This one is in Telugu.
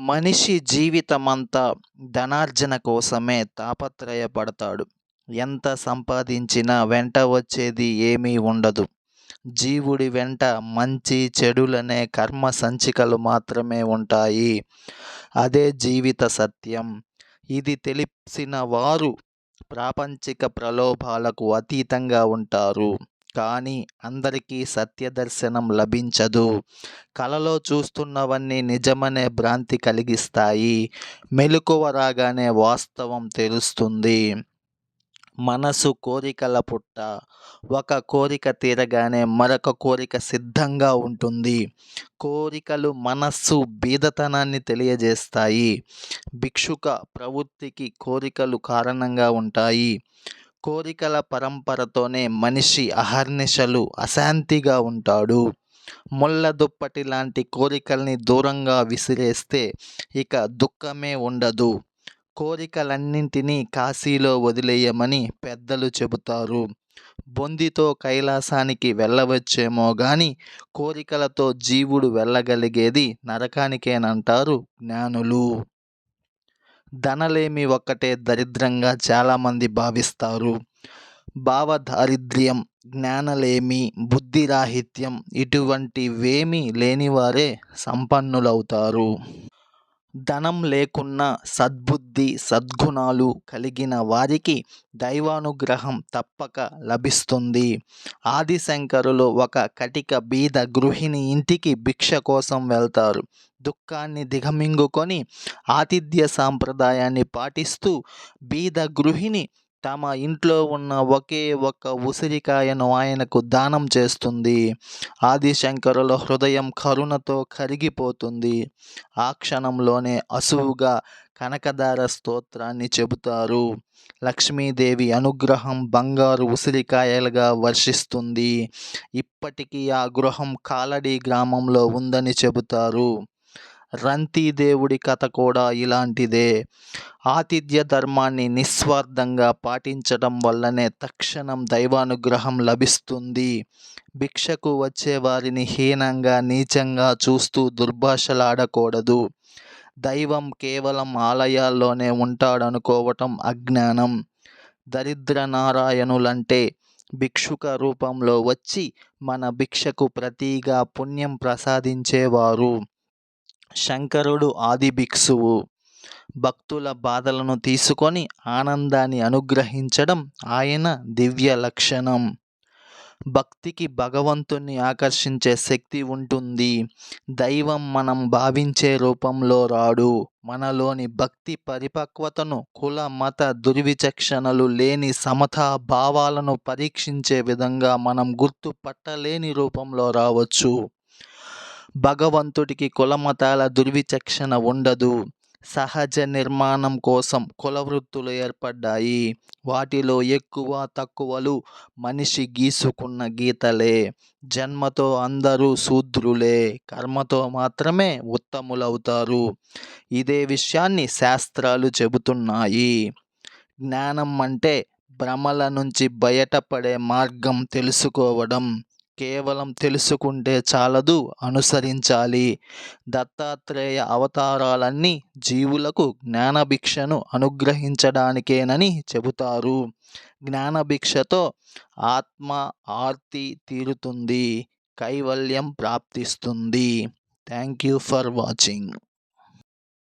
మనిషి జీవితమంతా ధనార్జన కోసమే తాపత్రయపడతాడు. ఎంత సంపాదించినా వెంట వచ్చేది ఏమీ ఉండదు. జీవుడి వెంట మంచి చెడులనే కర్మ సంచికలు మాత్రమే ఉంటాయి. అదే జీవిత సత్యం. ఇది తెలిసిన వారు ప్రాపంచిక ప్రలోభాలకు అతీతంగా ఉంటారు. కానీ అందరికీ సత్యదర్శనం లభించదు. కలలో చూస్తున్నవన్నీ నిజమనే భ్రాంతి కలిగిస్తాయి. మెలకువ రాగానే వాస్తవం తెలుస్తుంది. మనసు కోరికల పుట్ట. ఒక కోరిక తీరగానే మరొక కోరిక సిద్ధంగా ఉంటుంది. కోరికలు మనస్సు బీదతనాన్ని తెలియజేస్తాయి. భిక్షుక ప్రవృత్తికి కోరికలు కారణంగా ఉంటాయి. కోరికల పరంపరతోనే మనిషి అహర్నిశలు అశాంతిగా ఉంటాడు. ముళ్ళ దుప్పటి లాంటి కోరికల్ని దూరంగా విసిరేస్తే ఇక దుఃఖమే ఉండదు. కోరికలన్నింటినీ కాశీలో వదిలేయమని పెద్దలు చెబుతారు. బొందితో కైలాసానికి వెళ్ళవచ్చేమో గాని కోరికలతో జీవుడు వెళ్ళగలిగేది నరకానికేనంటారు జ్ఞానులు. ధనలేమి ఒక్కటే దరిద్రంగా చాలామంది భావిస్తారు. భావదారిద్ర్యం, జ్ఞానలేమి, బుద్ధిరాహిత్యం ఇటువంటివేమీ లేనివారే సంపన్నులవుతారు. ధనం లేకున్నా సద్బుద్ధి, సద్గుణాలు కలిగిన వారికి దైవానుగ్రహం తప్పక లభిస్తుంది. ఆదిశంకరులు ఒక కటిక బీద గృహిణి ఇంటికి భిక్ష కోసం వెళ్తారు. దుఃఖాన్ని దిగమింగుకొని ఆతిథ్య సాంప్రదాయాన్ని పాటిస్తూ బీద గృహిణి తమ ఇంట్లో ఉన్న ఒకే ఒక్క ఉసిరికాయను ఆయనకు దానం చేస్తుంది. ఆదిశంకరుల హృదయం కరుణతో కరిగిపోతుంది. ఆ క్షణంలోనే అసువుగా కనకదార స్తోత్రాన్ని చెబుతారు. లక్ష్మీదేవి అనుగ్రహం బంగారు ఉసిరికాయలుగా వర్షిస్తుంది. ఇప్పటికీ ఆ గృహం కాలడి గ్రామంలో ఉందని చెబుతారు. రంతిదేవుడి కథ కూడా ఇలాంటిదే. ఆతిథ్య ధర్మాన్ని నిస్వార్థంగా పాటించడం వల్లనే తక్షణం దైవానుగ్రహం లభిస్తుంది. భిక్షకు వచ్చేవారిని హీనంగా, నీచంగా చూస్తూ దుర్భాషలాడకూడదు. దైవం కేవలం ఆలయాల్లోనే ఉంటాడనుకోవటం అజ్ఞానం. దరిద్ర నారాయణులంటే భిక్షుక రూపంలో వచ్చి మన భిక్షకు ప్రతిగా పుణ్యం ప్రసాదించేవారు. శంకరుడు ఆది భిక్షువు. భక్తుల బాధలను తీసుకొని ఆనందాన్ని అనుగ్రహించడం ఆయన దివ్య లక్షణం. భక్తికి భగవంతుణ్ణి ఆకర్షించే శక్తి ఉంటుంది. దైవం మనం భావించే రూపంలో రాడు. మనలోని భక్తి పరిపక్వతను, కుల మత దుర్విచక్షణలు లేని సమతా భావాలను పరీక్షించే విధంగా మనం గుర్తుపట్టలేని రూపంలో రావచ్చు. భగవంతుడికి కులమతాల దుర్విచక్షణ ఉండదు. సహజ నిర్మాణం కోసం కులవృత్తులు ఏర్పడ్డాయి. వాటిలో ఎక్కువ తక్కువలు మనిషి గీసుకున్న గీతలే. జన్మతో అందరూ శూద్రులే, కర్మతో మాత్రమే ఉత్తములవుతారు. ఇదే విషయాన్ని శాస్త్రాలు చెబుతున్నాయి. జ్ఞానం అంటే భ్రమల నుంచి బయటపడే మార్గం తెలుసుకోవడం. కేవలం తెలుసుకుంటే చాలదు, అనుసరించాలి. దత్తాత్రేయ అవతారాలన్నీ జీవులకు జ్ఞానభిక్షను అనుగ్రహించడానికేనని చెబుతారు. జ్ఞానభిక్షతో ఆత్మ ఆర్తి తీరుతుంది, కైవల్యం ప్రాప్తిస్తుంది. Thank you for watching.